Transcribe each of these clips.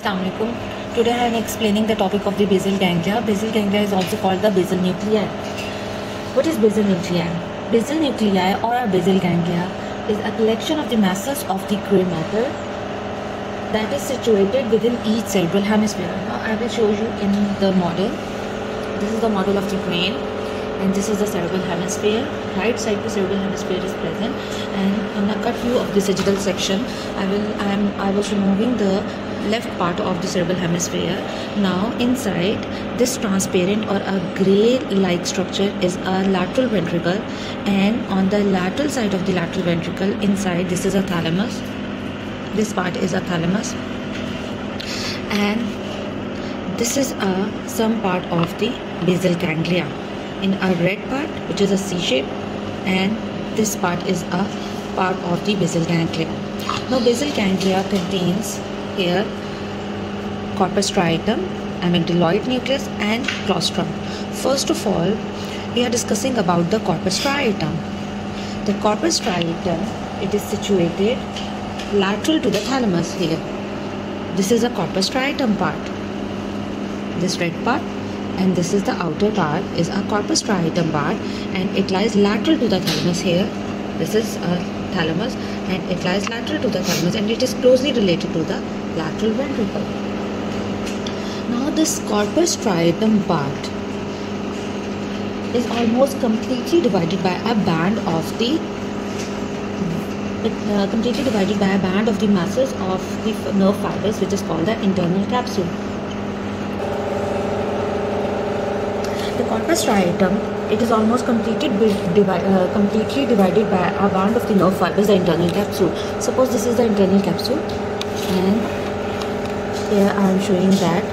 Assalamualaikum. Today I am explaining the topic of the basal ganglia. Basal ganglia is also called the basal nuclei. What is basal nuclei? Basal nuclei or basal ganglia is a collection of the masses of the gray matter that is situated within each cerebral hemisphere. Now I will show you in the model. This is the model of the brain and this is the cerebral hemisphere. Right side the cerebral hemisphere is present, and in a cut view of the sagittal section I was removing the left part of the cerebral hemisphere. Now inside this transparent or a gray like structure is a lateral ventricle, and on the lateral side of the lateral ventricle inside this is a thalamus. This part is a thalamus, and this is some part of the basal ganglia in a red part which is a C shape, and this part is a part of the basal ganglia. Now basal ganglia contains here corpus striatum, amygdaloid nucleus and claustrum. First of all, we are discussing about the corpus striatum. The corpus striatum, it is situated lateral to the thalamus here. This is a corpus striatum part, this red part, and this is the outer part is a corpus striatum part, and it lies lateral to the thalamus here. This is a thalamus and it lies lateral to the thalamus, and it is closely related to the lateral ventricle. Now this corpus striatum part is almost completely divided by a band of the masses of the nerve fibers, which is called the internal capsule. The corpus striatum, it is almost completely divided by a band of the nerve fibers, the internal capsule. Suppose this is the internal capsule, and here I am showing that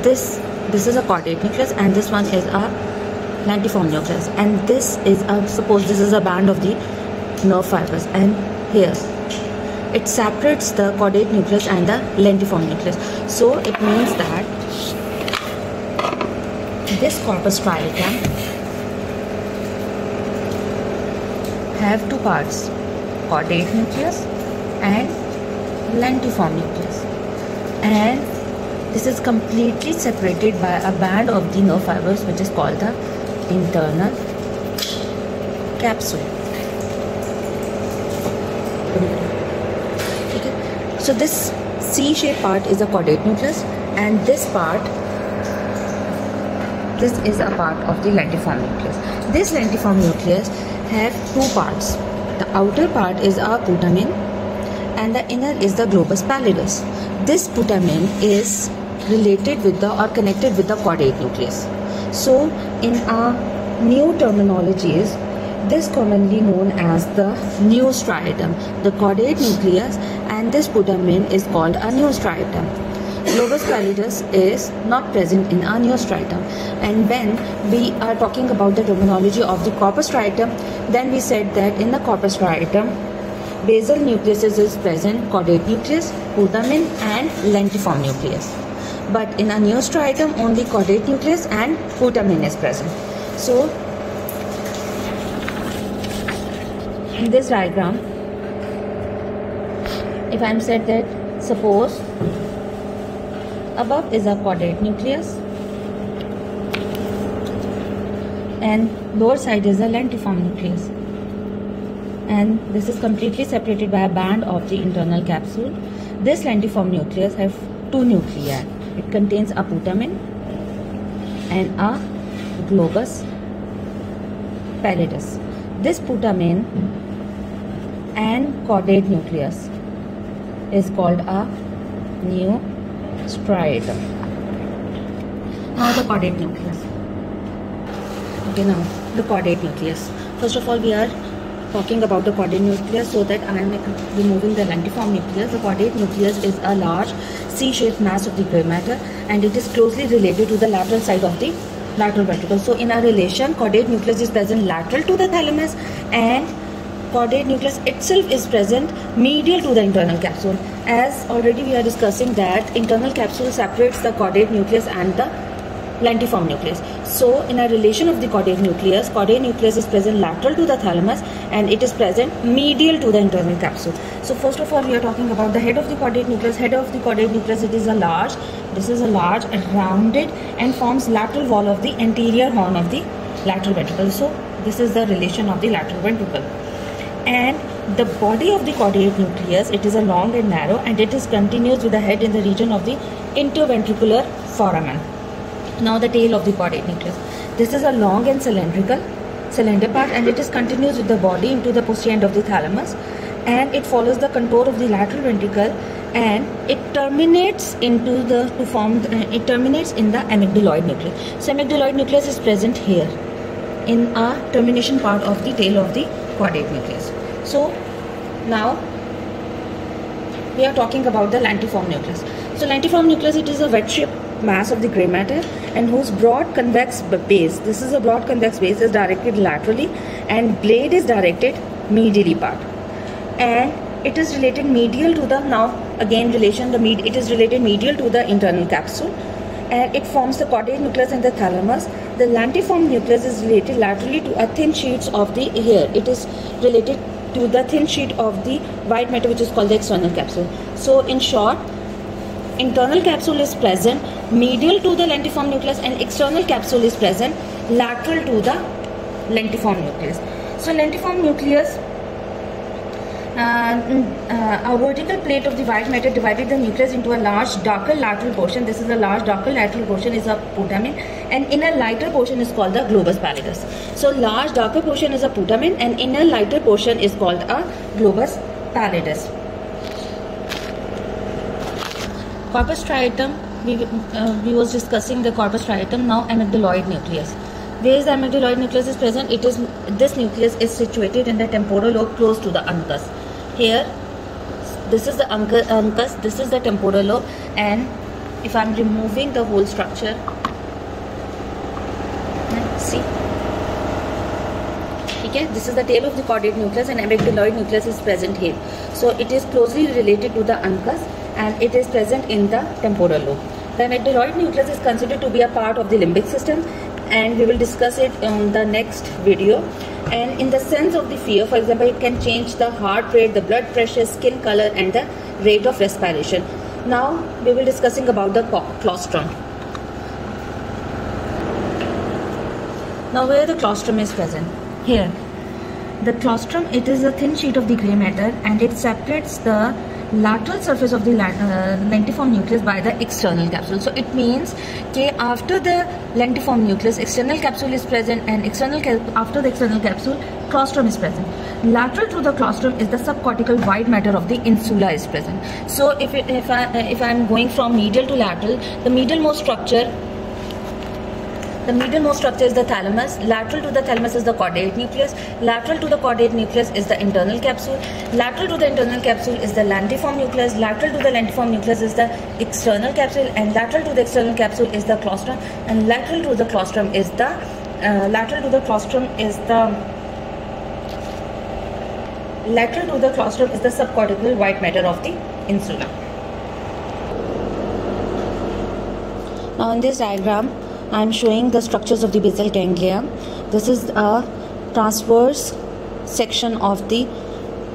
this is a caudate nucleus, and this one is a lentiform nucleus, and this is suppose this is a band of the nerve fibers, and here it separates the caudate nucleus and the lentiform nucleus. So it means that this corpus striatum have two parts, caudate nucleus and lentiform nucleus, and this is completely separated by a band of the nerve fibers which is called the internal capsule. Okay. So this C-shaped part is a caudate nucleus, and this is a part of the lentiform nucleus. This lentiform nucleus have two parts. The outer part is a putamen and the inner is the globus pallidus. This putamen is related with or connected with the caudate nucleus. So in our new terminologies, this commonly known as the Neostriatum. The caudate nucleus and this putamen is called a Neostriatum. Globus pallidus is not present in our Neostriatum. And when we are talking about the terminology of the corpus striatum, then we said that in the corpus striatum, basal nucleus is present, caudate nucleus, putamen and lentiform nucleus. But in a Neostriatum, only caudate nucleus and putamen is present. So in this diagram, if I am said that suppose above is a caudate nucleus and lower side is a lentiform nucleus, and this is completely separated by a band of the internal capsule. This lentiform nucleus have two nuclei. It contains a putamen and a globus pallidus. This putamen and caudate nucleus is called a Neostriatum. Now the caudate nucleus. Okay, now the caudate nucleus. First of all, we are talking about the caudate nucleus, so that I am removing the lentiform nucleus. The caudate nucleus is a large C-shaped mass of the gray matter, and it is closely related to the lateral side of the lateral ventricle. So in a relation, caudate nucleus is present lateral to the thalamus, and caudate nucleus itself is present medial to the internal capsule. As already we are discussing that internal capsule separates the caudate nucleus and the lentiform nucleus. So in a relation of the caudate nucleus is present lateral to the thalamus, and it is present medial to the internal capsule. So first of all, we are talking about the head of the caudate nucleus. Head of the caudate nucleus, it is a large, this is a large and rounded and forms lateral wall of the anterior horn of the lateral ventricle. So this is the relation of the lateral ventricle. And the body of the caudate nucleus, it is a long and narrow, and it is continuous with the head in the region of the interventricular foramen. Now the tail of the caudate nucleus. This is a long and cylinder part, and it is continuous with the body into the posterior end of the thalamus, and it follows the contour of the lateral ventricle, and it terminates into the it terminates in the amygdaloid nucleus. So amygdaloid nucleus is present here in a termination part of the tail of the caudate nucleus. So now we are talking about the lentiform nucleus. So lentiform nucleus, it is a wedge-shaped mass of the gray matter and whose broad convex base, this is a broad convex base, is directed laterally, and blade is directed medially part, and it is related medial to the, now again relation, it is related medial to the internal capsule, and it forms the caudate nucleus and the thalamus. The lentiform nucleus is related laterally to a thin sheets of the hair. It is related to the thin sheet of the white matter, which is called the external capsule. So in short, internal capsule is present medial to the lentiform nucleus, and external capsule is present lateral to the lentiform nucleus. So lentiform nucleus, a vertical plate of the white matter divided the nucleus into a large darker lateral portion. This is a large darker lateral portion is a putamen, and inner lighter portion is called the globus pallidus. So large darker portion is a putamen, and inner lighter portion is called a globus pallidus. Corpus striatum, we was discussing the corpus striatum. Now amygdaloid nucleus. Where is the amygdaloid nucleus is present? It is, this nucleus is situated in the temporal lobe close to the uncus. Here, this is the uncus, this is the temporal lobe, and if I am removing the whole structure, see, okay, this is the tail of the caudate nucleus, and amygdaloid nucleus is present here. So it is closely related to the uncus, and it is present in the temporal lobe. The amygdaloid nucleus is considered to be a part of the limbic system, and we will discuss it in the next video. And in the sense of the fear, for example, it can change the heart rate, the blood pressure, skin color, and the rate of respiration. Now we will discussing about the claustrum. Now where the claustrum is present? Here. The claustrum, it is a thin sheet of the gray matter, and it separates the lateral surface of the lentiform nucleus by the external capsule. So it means that after the lentiform nucleus, external capsule is present, and after the external capsule, claustrum is present. Lateral to the claustrum is the subcortical white matter of the insula is present. So if I am going from medial to lateral, the medialmost structure is the thalamus. Lateral to the thalamus is the caudate nucleus. Lateral to the caudate nucleus is the internal capsule. Lateral to the internal capsule is the lentiform nucleus. Lateral to the lentiform nucleus is the external capsule, and lateral to the external capsule is the claustrum. And lateral to the claustrum is the subcortical white matter of the insula. Now in this diagram, I am showing the structures of the basal ganglia. This is a transverse section of the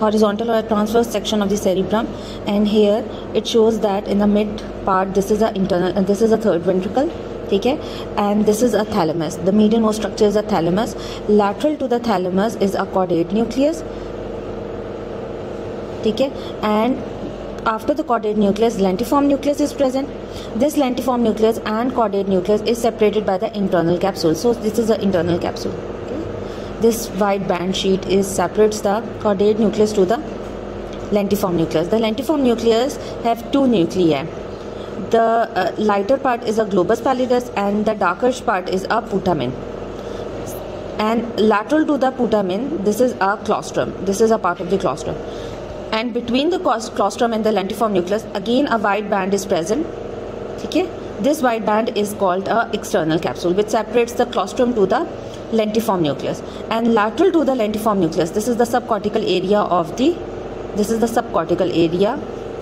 horizontal or a transverse section of the cerebrum, and here it shows that in the mid part, this is a internal, and this is a third ventricle, okay, and this is a thalamus. The medialmost structure is a thalamus. Lateral to the thalamus is a caudate nucleus, okay, and after the caudate nucleus, lentiform nucleus is present. This lentiform nucleus and caudate nucleus is separated by the internal capsule. So this is the internal capsule. Okay. This white band sheet separates the caudate nucleus to the lentiform nucleus. The lentiform nucleus have two nuclei. The lighter part is a globus pallidus, and the darker part is a putamen. And lateral to the putamen, this is a claustrum. This is a part of the claustrum. And between the claustrum and the lentiform nucleus, again a white band is present. Okay, this white band is called a external capsule, which separates the claustrum to the lentiform nucleus. And lateral to the lentiform nucleus, this is the subcortical area of the,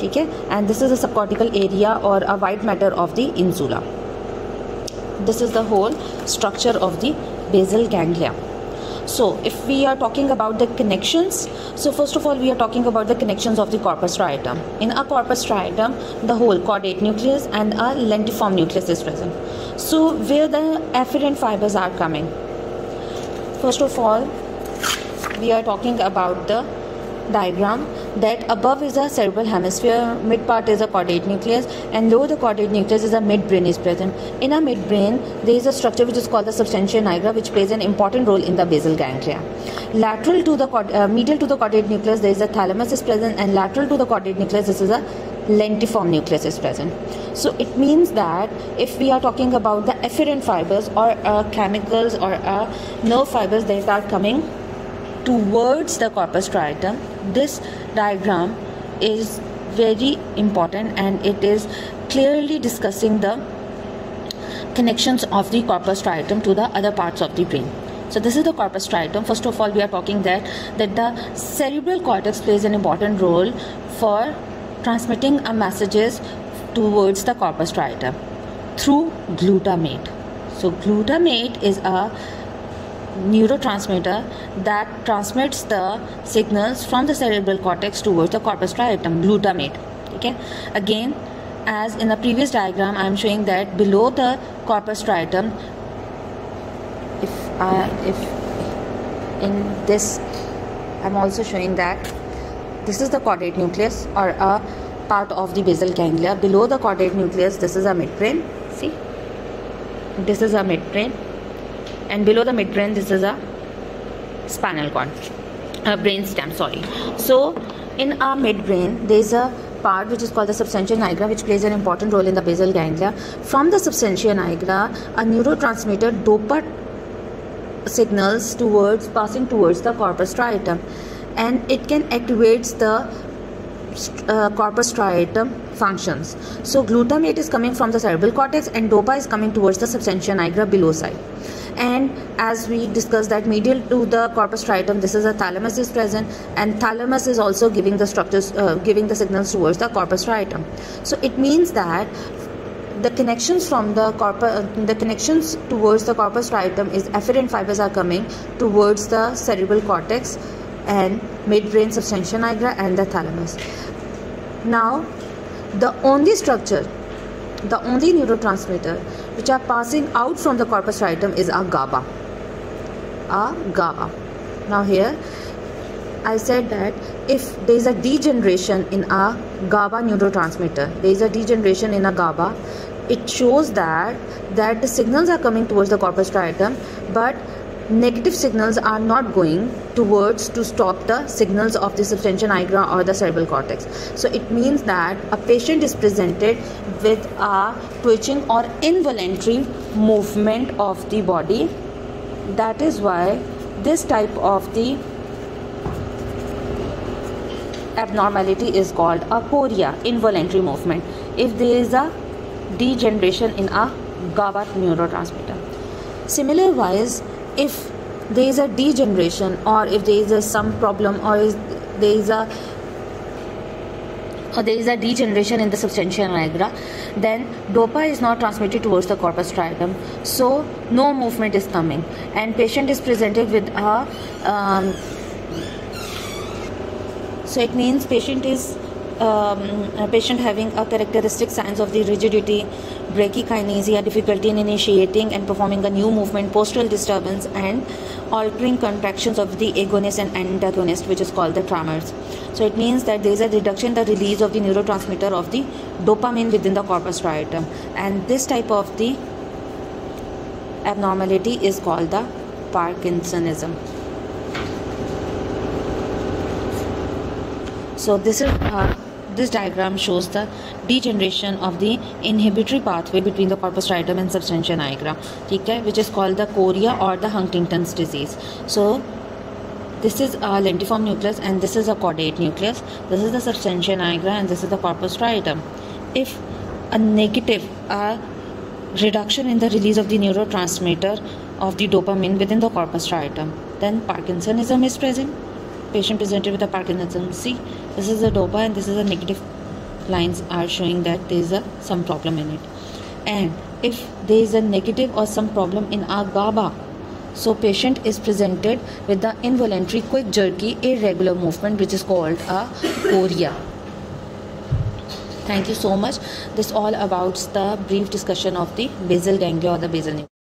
okay, and this is the subcortical area or a white matter of the insula. This is the whole structure of the basal ganglia. So if we are talking about the connections, so first of all we are talking about the connections of the corpus striatum. In a corpus striatum, the whole caudate nucleus and a lentiform nucleus is present. So where the afferent fibers are coming? First of all, we are talking about the diagram that above is a cerebral hemisphere, mid part is a caudate nucleus, and below the caudate nucleus is a midbrain is present. In a midbrain, there is a structure which is called the substantia nigra, which plays an important role in the basal ganglia. Lateral to the medial to the caudate nucleus, there is a thalamus is present, and lateral to the caudate nucleus, this is a lentiform nucleus is present. So it means that if we are talking about the afferent fibers or chemicals or nerve fibers that are coming towards the corpus striatum, this diagram is very important and it is clearly discussing the connections of the corpus striatum to the other parts of the brain. So this is the corpus striatum. First of all, we are talking that the cerebral cortex plays an important role for transmitting a messages towards the corpus striatum through glutamate. So glutamate is a neurotransmitter that transmits the signals from the cerebral cortex towards the corpus striatum, glutamate. Okay, again, as in the previous diagram, I am showing that below the corpus striatum, if in this I am also showing that this is the caudate nucleus or a part of the basal ganglia. Below the caudate nucleus, this is a midbrain. See, this is a midbrain. And below the midbrain, this is a spinal cord, brain stem, sorry. So in our midbrain, there is a part which is called the substantia nigra, which plays an important role in the basal ganglia. From the substantia nigra, a neurotransmitter dopa signals passing towards the corpus striatum, and it can activate the corpus striatum functions. So glutamate is coming from the cerebral cortex and dopa is coming towards the substantia nigra below side. And as we discussed that medial to the corpus striatum, this is a thalamus is present, and thalamus is also giving the structures, giving the signals towards the corpus striatum. So it means that the connections from the connections towards the corpus striatum is afferent fibers are coming towards the cerebral cortex and midbrain, substantia nigra, and the thalamus. Now, the only neurotransmitter which are passing out from the corpus striatum is a GABA. Now here, I said that if there is a degeneration in a GABA neurotransmitter, there is a degeneration in a GABA, it shows that the signals are coming towards the corpus striatum, but negative signals are not going towards to stop the signals of the substantia nigra or the cerebral cortex. So it means that a patient is presented with a twitching or involuntary movement of the body. That is why this type of the abnormality is called a chorea, involuntary movement, if there is a degeneration in a GABA neurotransmitter. Similar wise, if there is a degeneration or if there is some problem or there is a degeneration in the substantia nigra, then dopa is not transmitted towards the corpus striatum, so no movement is coming, and patient is presented with a so it means patient having a characteristic signs of the rigidity, bradykinesia, difficulty in initiating and performing a new movement, postural disturbance, and altering contractions of the agonist and antagonist, which is called the tremors. So it means that there is a reduction in the release of the neurotransmitter of the dopamine within the corpus striatum, and this type of the abnormality is called the Parkinsonism. So this diagram shows the degeneration of the inhibitory pathway between the corpus striatum and substantia nigra, okay, which is called the chorea or the Huntington's disease. So this is a lentiform nucleus and this is a caudate nucleus. This is the substantia nigra and this is the corpus striatum. If a negative reduction in the release of the neurotransmitter of the dopamine within the corpus striatum, then Parkinsonism is present. Patient presented with a Parkinsonism. See, this is a dopa and this is a negative lines are showing that there is some problem in it. And if there is a negative or some problem in our GABA, So patient is presented with the involuntary, quick, jerky, irregular movement, which is called a chorea. Thank you so much. This all about the brief discussion of the basal ganglia or the basal nucleus.